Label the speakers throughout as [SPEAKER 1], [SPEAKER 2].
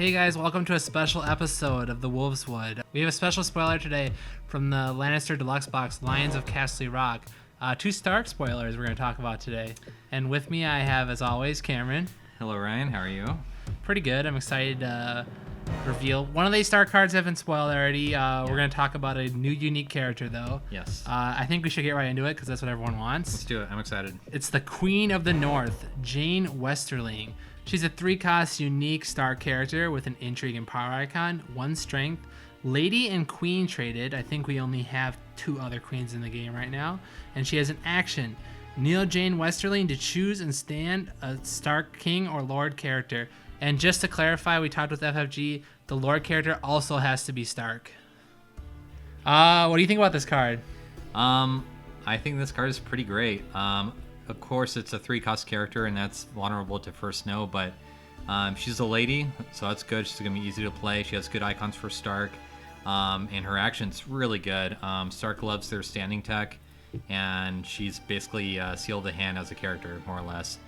[SPEAKER 1] Hey guys, welcome to a special episode of the Wolfswood. We have a special spoiler today from the Lannister Deluxe Box, Lions of Casterly Rock. Two Stark spoilers we're going to talk about today. And with me I have, as always, Cameron.
[SPEAKER 2] Hello Ryan, how are you?
[SPEAKER 1] Pretty good. I'm excited to reveal. One of these Stark cards have been spoiled already. We're going to talk about a new unique character though.
[SPEAKER 2] Yes.
[SPEAKER 1] I think we should get right into it because that's what everyone wants.
[SPEAKER 2] Let's do it. I'm excited.
[SPEAKER 1] It's the Queen of the North, Jeyne Westerling. She's a 3-cost unique Stark character with an intrigue and power icon, 1 strength, Lady and Queen traded. I think we only have 2 other queens in the game right now. And she has an action. Kneel Jeyne Westerling to choose and stand a Stark King or Lord character. And just to clarify, we talked with FFG, the Lord character also has to be Stark. What do you think about this card?
[SPEAKER 2] I think this card is pretty great. Of course, it's a 3-cost character, and that's vulnerable to first snow, but she's a lady, so that's good. She's going to be easy to play. She has good icons for Stark, and her action's really good. Stark loves their standing tech, and she's basically Seal the Hand as a character, more or less.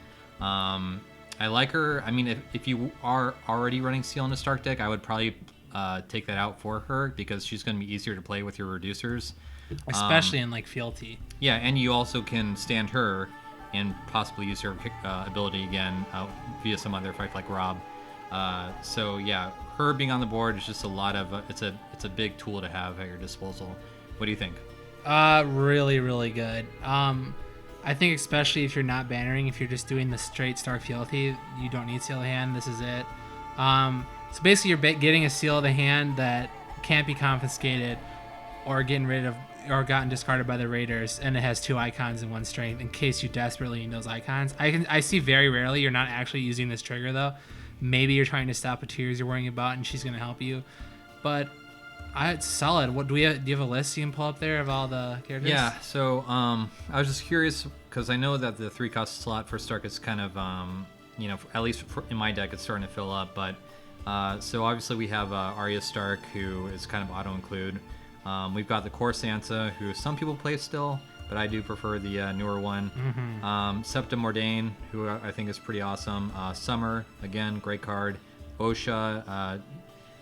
[SPEAKER 2] I like her. I mean, if you are already running Seal in a Stark deck, I would probably take that out for her, because she's going to be easier to play with your reducers.
[SPEAKER 1] Especially in, like, fealty.
[SPEAKER 2] Yeah, and you also can stand her and possibly use her ability again via some other effect like Rob. So yeah, her being on the board is just a lot of it's a big tool to have at your disposal. What do you think?
[SPEAKER 1] Really, really good. I think especially if you're not bannering, if you're just doing the straight Stark fealty, you don't need Seal of the Hand. This is it. So basically, you're getting a Seal of the Hand that can't be confiscated or getting rid of or gotten discarded by the Raiders, and it has 2 icons and 1 strength in case you desperately need those icons. I see very rarely you're not actually using this trigger though. Maybe you're trying to stop a tears you're worrying about, and she's gonna help you. But it's solid. What do you have a list you can pull up there of all the characters?
[SPEAKER 2] Yeah. So I was just curious because I know that the 3-cost slot for Stark is kind of at least in my deck it's starting to fill up. But so obviously we have Arya Stark, who is kind of auto include. We've got the core Sansa, who some people play still, but I do prefer the newer one.
[SPEAKER 1] Mm-hmm.
[SPEAKER 2] Septa Mordain, who I think is pretty awesome. Summer, again, great card. Osha,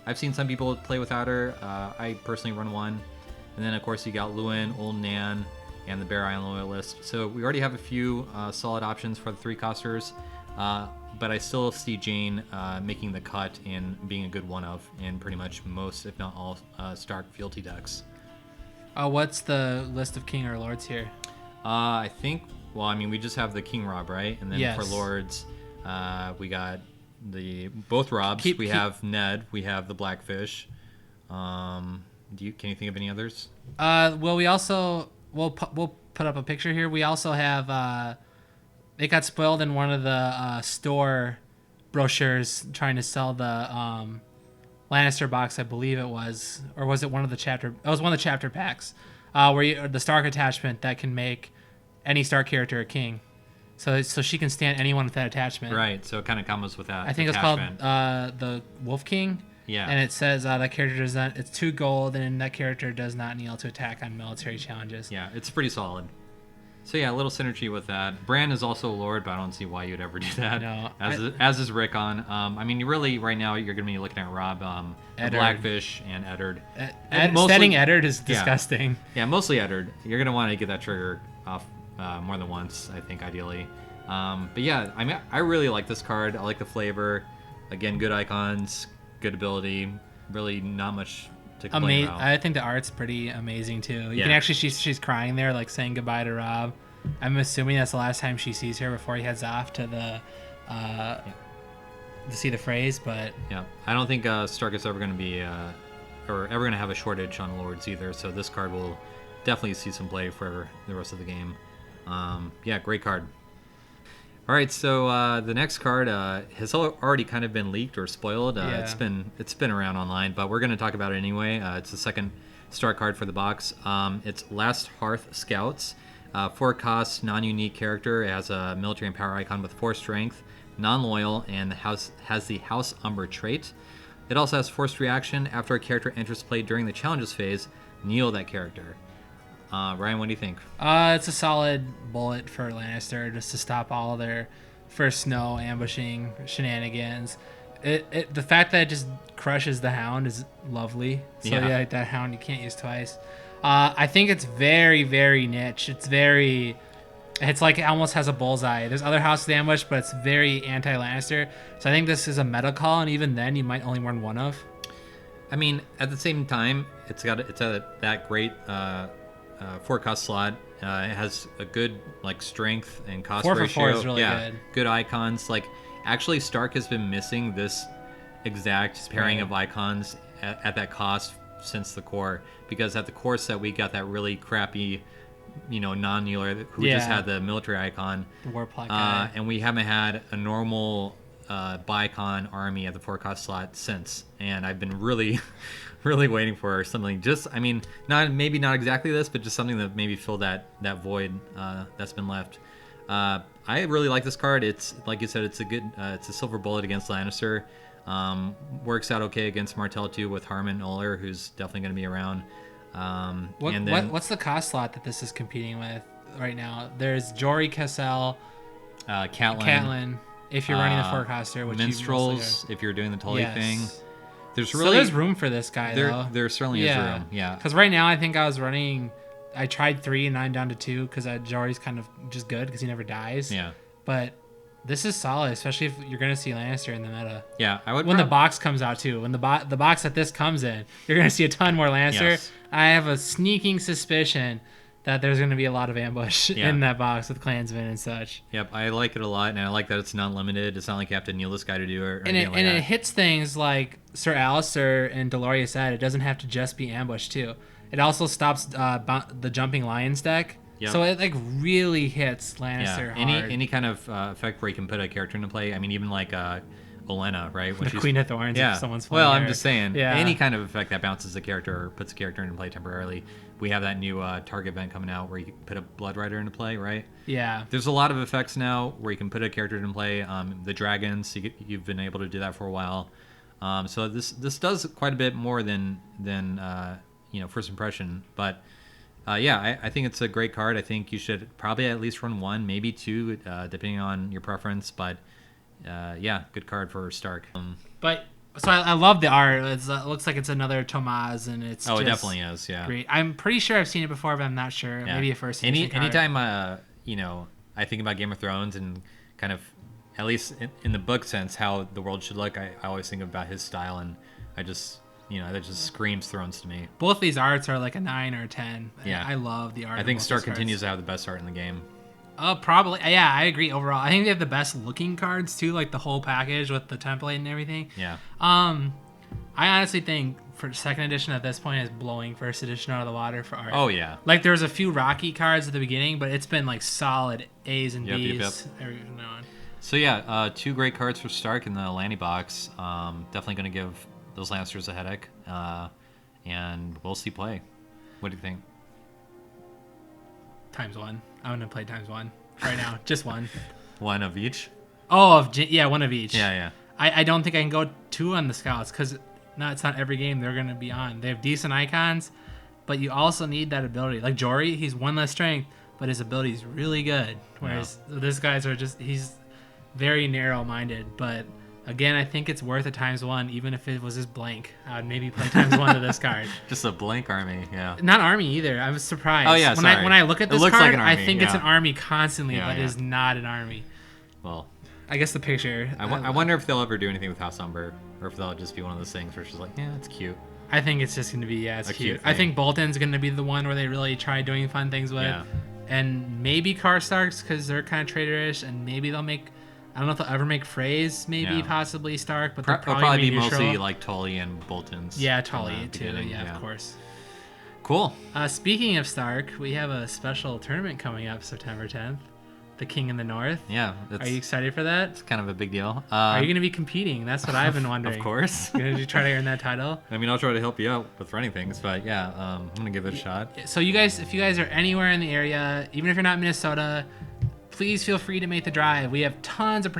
[SPEAKER 2] I've seen some people play without her. I personally run one. And then, of course, you got Luwin, Old Nan, and the Bear Island Loyalist. So we already have a few solid options for the 3-costers. But I still see Jeyne making the cut and being a good one-of in pretty much most, if not all, Stark fealty decks.
[SPEAKER 1] What's the list of King or Lords here?
[SPEAKER 2] I think, we just have the King Rob, right? And then for Lords, we got both Robs. We have Ned. We have the Blackfish. Can you think of any others?
[SPEAKER 1] Well, we also we'll put up a picture here. We also have. It got spoiled in one of the store brochures trying to sell the Lannister box, I believe it was, or was it one of the chapter? It was one of the chapter packs, where the Stark attachment that can make any Stark character a king, so she can stand anyone with that attachment.
[SPEAKER 2] Right. So it kind of comes with that.
[SPEAKER 1] I think
[SPEAKER 2] attachment.
[SPEAKER 1] It's called the Wolf King.
[SPEAKER 2] Yeah.
[SPEAKER 1] And it says that character does not. It's 2 gold, and that character does not kneel to attack on military challenges.
[SPEAKER 2] Yeah, it's pretty solid. So yeah, a little synergy with that. Bran is also a Lord, but I don't see why you'd ever do that.
[SPEAKER 1] No,
[SPEAKER 2] as is Rickon. You really right now you're going to be looking at Rob, the Blackfish, and Eddard.
[SPEAKER 1] Setting Eddard is disgusting.
[SPEAKER 2] Yeah, mostly Eddard. You're going to want to get that trigger off more than once, I think, ideally. But yeah, I really like this card. I like the flavor. Again, good icons, good ability. Really not much to complain about.
[SPEAKER 1] I think the art's pretty amazing too. You can actually she's crying there, like saying goodbye to Rob. I'm assuming that's the last time she sees her before he heads off to the to see the phrase. But
[SPEAKER 2] yeah, I don't think Stark is ever going to be or ever going to have a shortage on Lords either. So this card will definitely see some play for the rest of the game. Yeah, great card. All right, so the next card has already kind of been leaked or spoiled. It's been around online, but we're going to talk about it anyway. It's the second Stark card for the box. It's Last Hearth Scouts, 4-cost, non-unique character. It has a military and power icon with 4 strength, non-loyal, and has the House Umber trait. It also has forced reaction. After a character enters play during the challenges phase, kneel that character. Ryan, what do you think?
[SPEAKER 1] It's a solid bullet for Lannister just to stop all their first snow ambushing shenanigans. The fact that it just crushes the hound is lovely. So yeah, like that hound you can't use twice. I think it's very, very niche. It's like it almost has a bullseye. There's other House of the Ambush, but it's very anti-Lannister. So I think this is a meta call, and even then you might only run one of.
[SPEAKER 2] I mean, at the same time, it's that great 4-cost slot. It has a good like strength and cost
[SPEAKER 1] 4 for
[SPEAKER 2] ratio.
[SPEAKER 1] 4 is really good.
[SPEAKER 2] Good icons. Like actually, Stark has been missing this exact pairing of icons at that cost since the core, because at the core set we got that really crappy, non-kneeler who just had the military icon,
[SPEAKER 1] the Warplaque guy.
[SPEAKER 2] and we haven't had a normal Bicon army at the 4-cost slot since, and I've been really really waiting for something, just not exactly this, but just something that maybe fill that void that's been left. I really like this card. It's like you said, it's a good it's a silver bullet against Lannister. Works out okay against Martell too, with Harmon Oler, who's definitely going to be around.
[SPEAKER 1] What's the cost slot that this is competing with right now? There's Jory, Cassell, Catelyn. If you're running the forecaster, which
[SPEAKER 2] minstrels, if you're doing the Tully thing,
[SPEAKER 1] there's room for this guy though.
[SPEAKER 2] There certainly is room. Yeah.
[SPEAKER 1] Because right now I think I tried 3 and 9 down to 2 because Jory's kind of just good because he never dies.
[SPEAKER 2] Yeah.
[SPEAKER 1] But this is solid, especially if you're going to see Lannister in the meta.
[SPEAKER 2] Yeah, I would.
[SPEAKER 1] When the box comes out too, when the box that this comes in, you're going to see a ton more Lannister.
[SPEAKER 2] Yes.
[SPEAKER 1] I have a sneaking suspicion that there's going to be a lot of ambush in that box with clansmen and such.
[SPEAKER 2] Yep, I like it a lot, and I like that it's not limited. It's not like you have to kneel this guy to do it.
[SPEAKER 1] It hits things like Sir Alistair and Deloria said. It doesn't have to just be ambush too. It also stops the Jumping Lions deck. Yep. So it like really hits Lannister hard.
[SPEAKER 2] Any kind of effect where you can put a character into play. I mean, even like Olenna, right?
[SPEAKER 1] When the Queen of Thorns.
[SPEAKER 2] Yeah.
[SPEAKER 1] If someone's
[SPEAKER 2] I'm just saying. Yeah. Any kind of effect that bounces the character or puts a character into play temporarily. We have that new target event coming out where you can put a Blood Rider into play, right?
[SPEAKER 1] Yeah.
[SPEAKER 2] There's a lot of effects now where you can put a character into play. The dragons, you've been able to do that for a while. So this does quite a bit more than first impression, but. I think it's a great card. I think you should probably at least run 1, maybe 2, depending on your preference. But good card for Stark.
[SPEAKER 1] I love the art. It looks like it's another Tomaz, and it's
[SPEAKER 2] it definitely is. Yeah,
[SPEAKER 1] great. I'm pretty sure I've seen it before, but I'm not sure.
[SPEAKER 2] Yeah.
[SPEAKER 1] Maybe a first edition card.
[SPEAKER 2] Anytime I think about Game of Thrones and kind of, at least in the book sense, how the world should look, I always think about his style, and I just. That just screams Thrones to me.
[SPEAKER 1] Both these arts are like a 9 or a 10.
[SPEAKER 2] Yeah.
[SPEAKER 1] I love the art.
[SPEAKER 2] I think Stark continues to have the best art in the game.
[SPEAKER 1] Probably. Yeah, I agree overall. I think they have the best looking cards too, like the whole package with the template and everything.
[SPEAKER 2] Yeah.
[SPEAKER 1] I honestly think for second edition at this point is blowing first edition out of the water for art.
[SPEAKER 2] Oh, yeah.
[SPEAKER 1] Like there's a few Rocky cards at the beginning, but it's been like solid A's and B's.
[SPEAKER 2] Yep.
[SPEAKER 1] Every now and.
[SPEAKER 2] So yeah, 2 great cards for Stark in the Lanny box. Definitely going to give those Lannisters a headache, and we'll see play. What do you think?
[SPEAKER 1] ×1. I'm gonna play ×1 right now. Just 1.
[SPEAKER 2] 1 of each.
[SPEAKER 1] Oh, 1 of each.
[SPEAKER 2] Yeah.
[SPEAKER 1] I don't think I can go 2 on the scouts because it's not every game they're gonna be on. They have decent icons, but you also need that ability. Like Jory, he's 1 less strength, but his ability is really good. Whereas these guys are he's very narrow-minded, but. Again, I think it's worth a ×1, even if it was just blank. I would maybe play ×1 to this card.
[SPEAKER 2] Just a blank army, yeah.
[SPEAKER 1] Not army either. I was surprised.
[SPEAKER 2] Oh yeah, sorry.
[SPEAKER 1] When I look at this
[SPEAKER 2] card,
[SPEAKER 1] like
[SPEAKER 2] an army,
[SPEAKER 1] I think it's an army constantly, but it is not an army.
[SPEAKER 2] Well,
[SPEAKER 1] I guess the picture.
[SPEAKER 2] I wonder if they'll ever do anything with House Umber, or if they'll just be one of those things where it's just like, yeah, it's cute.
[SPEAKER 1] I think it's just going to be, it's cute.
[SPEAKER 2] I
[SPEAKER 1] think Bolton's going to be the one where they really try doing fun things with. Yeah. And maybe Karstarks, because they're kind of traitorish, and maybe they'll make... I don't know if they'll ever make Freys, possibly Stark, but they'll probably be
[SPEAKER 2] mostly like Tully and Bolton's.
[SPEAKER 1] Yeah, Tully too. Yeah, of course.
[SPEAKER 2] Cool.
[SPEAKER 1] Speaking of Stark, we have a special tournament coming up September 10th. The King in the North.
[SPEAKER 2] Yeah.
[SPEAKER 1] Are you excited for that?
[SPEAKER 2] It's kind of a big deal.
[SPEAKER 1] Are you going to be competing? That's what I've been wondering.
[SPEAKER 2] Of course.
[SPEAKER 1] You're going to try to earn that title?
[SPEAKER 2] I mean, I'll try to help you out with running things, but yeah, I'm going to give it a shot.
[SPEAKER 1] So if you guys are anywhere in the area, even if you're not in Minnesota, please feel free to make the drive. We have tons of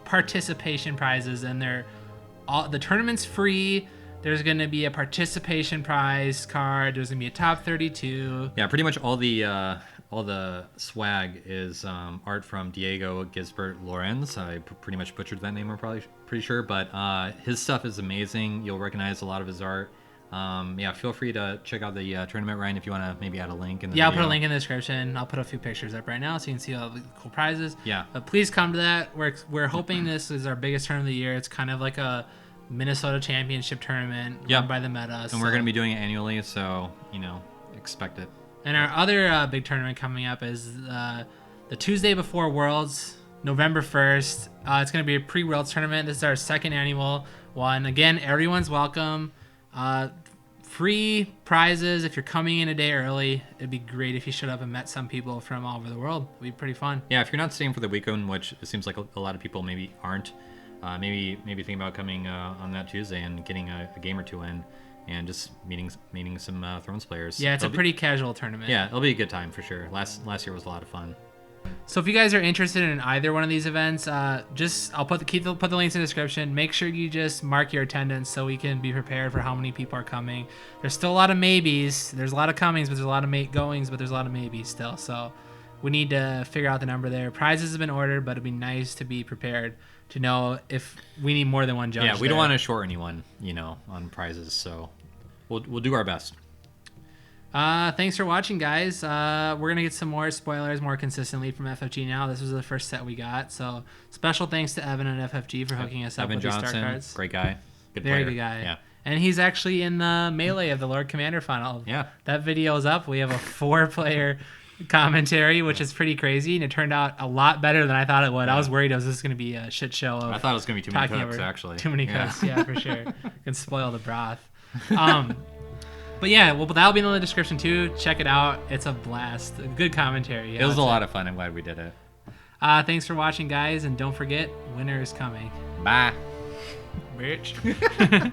[SPEAKER 1] participation prizes, and the tournament's free. There's going to be a participation prize card. There's going to be a top 32.
[SPEAKER 2] Yeah, pretty much all the all the swag is art from Diego Gisbert Lorenz. I pretty much butchered that name, I'm probably pretty sure, but his stuff is amazing. You'll recognize a lot of his art. Yeah, feel free to check out the tournament, Ryan, if you want to maybe add a link in the
[SPEAKER 1] I'll
[SPEAKER 2] video.
[SPEAKER 1] put a link in the description. I'll put a few pictures up right now so you can see all the cool prizes.
[SPEAKER 2] Yeah.
[SPEAKER 1] But please come to that. We're hoping this is our biggest tournament of the year. It's kind of like a Minnesota Championship tournament run by the Meta.
[SPEAKER 2] And we're going to be doing it annually, so, expect it.
[SPEAKER 1] And our other big tournament coming up is the Tuesday before Worlds, November 1st. It's going to be a pre-Worlds tournament. This is our second annual one. Again, everyone's welcome. Free prizes if you're coming in a day early. It'd be great if you showed up and met some people from all over the world. It'd be pretty fun.
[SPEAKER 2] Yeah, if you're not staying for the weekend, which it seems like a lot of people maybe aren't, maybe think about coming on that Tuesday and getting a game or two in, and just meeting some Thrones players.
[SPEAKER 1] Yeah, it's a pretty casual tournament.
[SPEAKER 2] Yeah, it'll be a good time for sure. Last year was a lot of fun.
[SPEAKER 1] So if you guys are interested in either one of these events, I'll put the links in the description. Make sure you just mark your attendance so we can be prepared for how many people are coming. There's still a lot of maybes. There's a lot of comings, but there's a lot of goings, but there's a lot of maybes still. So we need to figure out the number there. Prizes have been ordered, but it'd be nice to be prepared to know if we need more than one judge.
[SPEAKER 2] Yeah, we don't want to short anyone, on prizes. So we'll do our best.
[SPEAKER 1] Thanks for watching, guys. We're gonna get some more spoilers more consistently from FFG now. This was the first set we got, so special thanks to Evan and FFG for hooking us up with these star cards.
[SPEAKER 2] Great guy,
[SPEAKER 1] Very good guy. Yeah, and he's actually in the melee of the Lord Commander final.
[SPEAKER 2] Yeah,
[SPEAKER 1] that video is up. We have a 4-player commentary, which is pretty crazy, and it turned out a lot better than I thought it would. Yeah. I was worried it was just gonna be a shit show.
[SPEAKER 2] I thought it was gonna be too many cooks, actually.
[SPEAKER 1] Too many cooks, yeah, for sure. Can spoil the broth. But yeah, well, that'll be in the description too. Check it out. It's a blast. A good commentary.
[SPEAKER 2] It was a lot of fun. I'm glad we did it.
[SPEAKER 1] Thanks for watching, guys. And don't forget, winter is coming.
[SPEAKER 2] Bye.
[SPEAKER 1] Bitch.